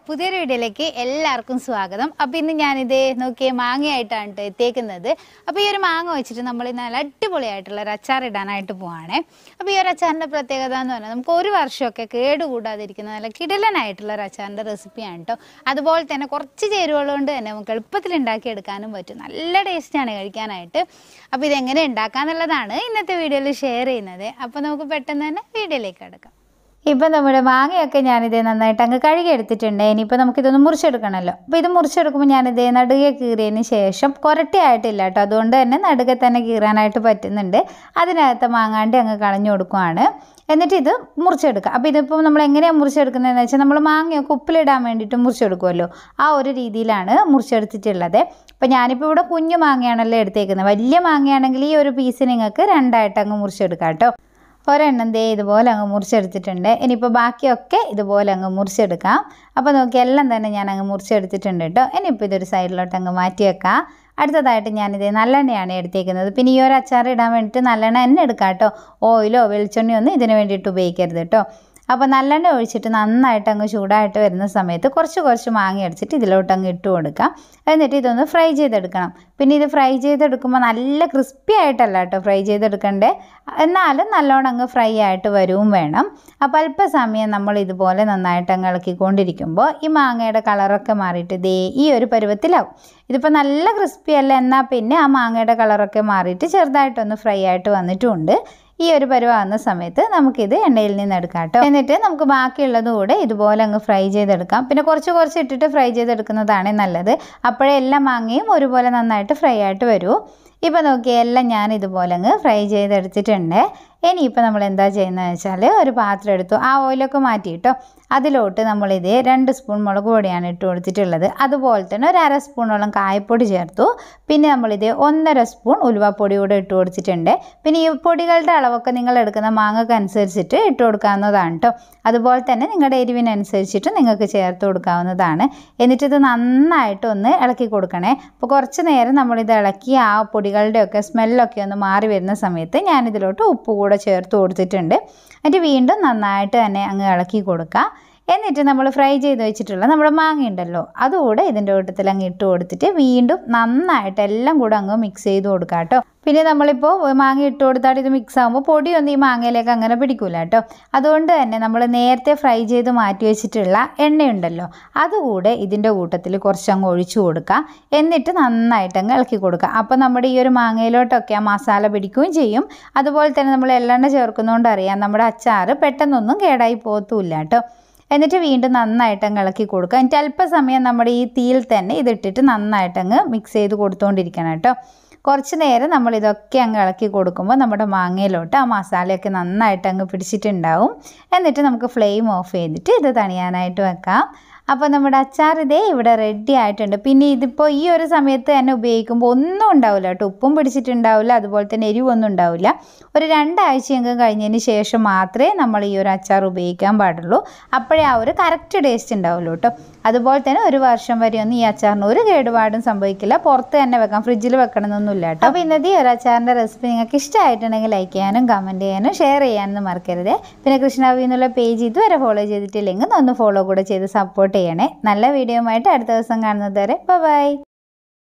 പുതിയൊരു വീഡിയോയിലേക്ക് എല്ലാവർക്കും സ്വാഗതം. അപ്പോൾ ഇന്ന് ഞാനിത് നോക്കിയ മാങ്ങയായിട്ടാണ് എത്തിയേക്കുന്നത്. അപ്പോൾ ഈ ഒരു മാങ്ങ വെച്ചിട്ട് നമ്മൾ നല്ല അടിപൊളിയായിട്ടുള്ള ഒരു അച്ചാർ ഇടാനായിട്ട് പോവാണ്. അപ്പോൾ ഈ ഒരു അച്ചാറിൻ്റെ പ്രത്യേകത എന്ന് പറഞ്ഞാൽ നമുക്ക് ഒരു വർഷമൊക്കെ കേടുകൂടാതിരിക്കുന്ന നല്ല കിടലനായിട്ടുള്ള ഒരു അച്ചാറിൻ്റെ റെസിപ്പിയാണ് കേട്ടോ. അതുപോലെ തന്നെ കുറച്ച് ചേരുവകൾ കൊണ്ട് തന്നെ നമുക്ക് എളുപ്പത്തിൽ ഉണ്ടാക്കിയെടുക്കാനും പറ്റും. നല്ല ടേസ്റ്റാണ് കഴിക്കാനായിട്ട്. അപ്പോൾ ഇതെങ്ങനെ ഉണ്ടാക്കാന്നുള്ളതാണ് ഇന്നത്തെ വീഡിയോയിൽ ഷെയർ ചെയ്യുന്നത്. അപ്പോൾ നമുക്ക് പെട്ടെന്ന് തന്നെ വീഡിയോയിലേക്ക് കിടക്കാം. ഇപ്പം നമ്മുടെ മാങ്ങയൊക്കെ ഞാനിത് നന്നായിട്ട് അങ്ങ് കഴുകി എടുത്തിട്ടുണ്ട്. ഇനിയിപ്പോൾ നമുക്കിതൊന്ന് മുറിച്ചെടുക്കണമല്ലോ. അപ്പോൾ ഇത് മുറിച്ചെടുക്കുമ്പോൾ ഞാനിത് നടുകെ കീറിയതിന് ശേഷം കൊരട്ടിയായിട്ടില്ല കേട്ടോ, അതുകൊണ്ട് തന്നെ നടുകെ തന്നെ കീറാനായിട്ട് പറ്റുന്നുണ്ട്. അതിനകത്ത് മാങ്ങാണ്ടി അങ്ങ് കളഞ്ഞു കൊടുക്കുവാണ്. എന്നിട്ട് ഇത് മുറിച്ചെടുക്കുക. അപ്പോൾ ഇതിപ്പോൾ നമ്മൾ എങ്ങനെയാണ് മുറിച്ചെടുക്കുന്നതെന്ന് വെച്ചാൽ നമ്മൾ മാങ്ങയൊക്കെ ഉപ്പിലിടാൻ വേണ്ടിയിട്ട് മുറിച്ചെടുക്കുമല്ലോ, ആ ഒരു രീതിയിലാണ് മുറിച്ചെടുത്തിട്ടുള്ളത്. അപ്പോൾ ഞാനിപ്പോൾ ഇവിടെ കുഞ്ഞു മാങ്ങയാണല്ലോ എടുത്തേക്കുന്നത്. വലിയ മാങ്ങയാണെങ്കിൽ ഈ ഒരു പീസ് നിങ്ങൾക്ക് രണ്ടായിട്ട് അങ്ങ് മുറിച്ചെടുക്കാം കേട്ടോ. ഒരെണ്ണം ദേ ഇതുപോലെ അങ്ങ് മുറിച്ചെടുത്തിട്ടുണ്ട്. ഇനിയിപ്പോൾ ബാക്കിയൊക്കെ ഇതുപോലെ അങ്ങ് മുറിച്ചെടുക്കാം. അപ്പോൾ നോക്കി എല്ലാം തന്നെ ഞാൻ അങ്ങ് മുറിച്ചെടുത്തിട്ടുണ്ട് കേട്ടോ. ഇനിയിപ്പോൾ ഇതൊരു സൈഡിലോട്ട് അങ്ങ് മാറ്റി വെക്കാം. അടുത്തതായിട്ട് ഞാനിത് നല്ലെണ്ണയാണ് എടുത്തേക്കുന്നത്. പിന്നെ ഈ ഒരു അച്ചാർ ഇടാൻ വേണ്ടിയിട്ട് നല്ലെണ്ണ തന്നെ എടുക്കാം കേട്ടോ. ഓയിലോ വെളിച്ചെണ്ണയോ ഒന്നും ഇതിന് വേണ്ടിയിട്ട് ഉപയോഗിക്കരുത് കേട്ടോ. അപ്പോൾ നല്ലെണ്ണ ഒഴിച്ചിട്ട് നന്നായിട്ട് അങ്ങ് ചൂടായിട്ട് വരുന്ന സമയത്ത് കുറച്ച് മാങ്ങ അടിച്ചിട്ട് ഇതിലോട്ട് അങ്ങ് ഇട്ട് കൊടുക്കാം. എന്നിട്ട് ഇതൊന്ന് ഫ്രൈ ചെയ്തെടുക്കണം. പിന്നെ ഇത് ഫ്രൈ ചെയ്തെടുക്കുമ്പോൾ നല്ല ക്രിസ്പി ആയിട്ടല്ല കേട്ടോ ഫ്രൈ ചെയ്തെടുക്കണ്ടേ, എന്നാലും നല്ലോണം അങ്ങ് ഫ്രൈ ആയിട്ട് വരുവും വേണം. അപ്പോൾ അല്പസമയം നമ്മൾ ഇതുപോലെ നന്നായിട്ട് അങ്ങ് ഇളക്കിക്കൊണ്ടിരിക്കുമ്പോൾ ഈ മാങ്ങയുടെ കളറൊക്കെ മാറിയിട്ട് ദേ ഈ ഒരു പരുവത്തിലാവും. ഇതിപ്പോൾ നല്ല ക്രിസ്പി അല്ല, എന്നാൽ പിന്നെ ആ മാങ്ങയുടെ കളറൊക്കെ മാറിയിട്ട് ചെറുതായിട്ടൊന്ന് ഫ്രൈ ആയിട്ട് വന്നിട്ടുമുണ്ട്. ഈ ഒരു പരുവാകുന്ന സമയത്ത് നമുക്കിത് എണ്ണയിൽ നിന്ന് എടുക്കാം കേട്ടോ. എന്നിട്ട് നമുക്ക് ബാക്കിയുള്ളത് കൂടെ ഇതുപോലെ അങ്ങ് ഫ്രൈ ചെയ്തെടുക്കാം. പിന്നെ കുറച്ച് ഇട്ടിട്ട് ഫ്രൈ ചെയ്തെടുക്കുന്നതാണ് നല്ലത്. അപ്പോഴേ എല്ലാ മാങ്ങയും ഒരുപോലെ നന്നായിട്ട് ഫ്രൈ ആയിട്ട് വരൂ. ഇപ്പോൾ നോക്കി എല്ലാം ഞാൻ ഇതുപോലെ അങ്ങ് ഫ്രൈ ചെയ്തെടുത്തിട്ടുണ്ട്. ഇനിയിപ്പോൾ നമ്മൾ എന്താ ചെയ്യുന്നതെന്ന് വെച്ചാൽ ഒരു പാത്രം എടുത്തു, ആ ഓയിലൊക്കെ മാറ്റി കേട്ടോ. അതിലോട്ട് നമ്മളിത് 2 സ്പൂൺ മുളക് പൊടിയാണ് ഇട്ട് കൊടുത്തിട്ടുള്ളത്. അതുപോലെ തന്നെ ഒരു 1/2 സ്പൂണോളം കായപ്പൊടി ചേർത്തു. പിന്നെ നമ്മളിത് 1.5 സ്പൂൺ ഉലുവാപ്പൊടി കൂടെ ഇട്ട് കൊടുത്തിട്ടുണ്ട്. പിന്നെ ഈ പൊടികളുടെ അളവൊക്കെ നിങ്ങൾ എടുക്കുന്ന മാങ്ങക്ക് അനുസരിച്ചിട്ട് ഇട്ട് കൊടുക്കാവുന്നതാണ് കേട്ടോ. അതുപോലെ തന്നെ നിങ്ങളുടെ എരിവിനനുസരിച്ചിട്ട് നിങ്ങൾക്ക് ചേർത്ത് കൊടുക്കാവുന്നതാണ്. എന്നിട്ടിത് നന്നായിട്ടൊന്ന് ഇളക്കി കൊടുക്കണേ. അപ്പോൾ കുറച്ച് നേരം നമ്മളിത് ഇളക്കി ആ പൊടികളുടെയൊക്കെ സ്മെല്ലൊക്കെ ഒന്ന് മാറി വരുന്ന സമയത്ത് ഞാനിതിലോട്ട് ഉപ്പ് കൂടെ ചേർത്ത് കൊടുത്തിട്ടുണ്ട്. എന്നിട്ട് വീണ്ടും നന്നായിട്ട് തന്നെ അങ്ങ് ഇളക്കി കൊടുക്കുക. എന്നിട്ട് നമ്മൾ ഫ്രൈ ചെയ്ത് വെച്ചിട്ടുള്ള നമ്മുടെ മാങ്ങ ഉണ്ടല്ലോ, അതുകൂടെ ഇതിൻ്റെ കൂട്ടത്തിൽ അങ്ങ് ഇട്ട് കൊടുത്തിട്ട് വീണ്ടും നന്നായിട്ട് എല്ലാം കൂടെ അങ്ങ് മിക്സ് ചെയ്ത് കൊടുക്കുക കേട്ടോ. പിന്നെ നമ്മളിപ്പോൾ മാങ്ങ ഇട്ട് കൊടുത്താൽ ഇത് മിക്സ് ആകുമ്പോൾ പൊടിയൊന്നും ഈ മാങ്ങയിലേക്ക് അങ്ങനെ പിടിക്കില്ല കേട്ടോ. അതുകൊണ്ട് തന്നെ നമ്മൾ നേരത്തെ ഫ്രൈ ചെയ്ത് മാറ്റി വെച്ചിട്ടുള്ള എണ്ണയുണ്ടല്ലോ, അതുകൂടെ ഇതിൻ്റെ കൂട്ടത്തിൽ കുറച്ചങ്ങ് ഒഴിച്ചു കൊടുക്കുക. എന്നിട്ട് നന്നായിട്ട് അങ്ങ് ഇളക്കി കൊടുക്കുക. അപ്പോൾ നമ്മുടെ ഈ ഒരു മാങ്ങയിലോട്ടൊക്കെ ആ മസാല പിടിക്കുകയും ചെയ്യും. അതുപോലെ തന്നെ നമ്മൾ എള്ളെണ്ണ ചേർക്കുന്നതുകൊണ്ട് അറിയാം നമ്മുടെ അച്ചാർ പെട്ടെന്നൊന്നും കേടായി പോകത്തുമില്ല കേട്ടോ. എന്നിട്ട് വീണ്ടും നന്നായിട്ട് അങ്ങ് ഇളക്കി കൊടുക്കുക. എന്നിട്ട് അല്പസമയം നമ്മുടെ ഈ തീയിൽ തന്നെ ഇതിട്ടിട്ട് നന്നായിട്ടങ്ങ് മിക്സ് ചെയ്ത് കൊടുത്തുകൊണ്ടിരിക്കണം കേട്ടോ. കുറച്ച് നേരം നമ്മൾ ഇതൊക്കെ അങ്ങ് ഇളക്കി കൊടുക്കുമ്പോൾ നമ്മുടെ മാങ്ങയിലോട്ട് ആ മസാലയൊക്കെ നന്നായിട്ട് അങ്ങ് പിടിച്ചിട്ടുണ്ടാവും. എന്നിട്ട് നമുക്ക് ഫ്ലെയിം ഓഫ് ചെയ്തിട്ട് ഇത് തണിയാനായിട്ട് വെക്കാം. അപ്പോൾ നമ്മുടെ അച്ചാർ ഇതേ ഇവിടെ റെഡി ആയിട്ടുണ്ട്. പിന്നെ ഇതിപ്പോൾ ഈ ഒരു സമയത്ത് തന്നെ ഉപയോഗിക്കുമ്പോൾ ഒന്നും ഉണ്ടാവില്ല കേട്ടോ, ഉപ്പും പിടിച്ചിട്ടുണ്ടാവില്ല, അതുപോലെ തന്നെ എരിവൊന്നും ഉണ്ടാവില്ല. ഒരു 2 ആഴ്ചയെങ്കിലും കഴിഞ്ഞതിന് ശേഷം മാത്രമേ നമ്മൾ ഈ ഒരു അച്ചാർ ഉപയോഗിക്കാൻ പാടുള്ളൂ. അപ്പോഴേ ആ ഒരു കറക്റ്റ് ടേസ്റ്റ് ഉണ്ടാവുള്ളൂ കേട്ടോ. അതുപോലെ തന്നെ ഒരു വർഷം വരെയൊന്നും ഈ അച്ചാറിന് ഒരു കേടുപാടും സംഭവിക്കില്ല. പുറത്ത് തന്നെ വെക്കാം, ഫ്രിഡ്ജിൽ വെക്കണമെന്നൊന്നുമില്ല കേട്ടോ. അപ്പോൾ ഇന്നത്തെ ഈ ഒരു അച്ചാറിൻ്റെ റെസിപ്പി നിങ്ങൾക്ക് ഇഷ്ടമായിട്ടുണ്ടെങ്കിൽ ലൈക്ക് ചെയ്യാനും കമൻറ്റ് ചെയ്യാനും ഷെയർ ചെയ്യാനും മറക്കരുത്. പിന്നെ കൃഷ്ണാവി എന്നുള്ള പേജ് ഇതുവരെ ഫോളോ ചെയ്തിട്ടില്ലെങ്കിൽ ഒന്ന് ഫോളോ കൂടെ ചെയ്ത് സപ്പോർട്ട് ചെയ്യണേ. നല്ല വീഡിയോ ആയിട്ട് അടുത്ത ദിവസം കാണുന്നത് വരെ ബൈ.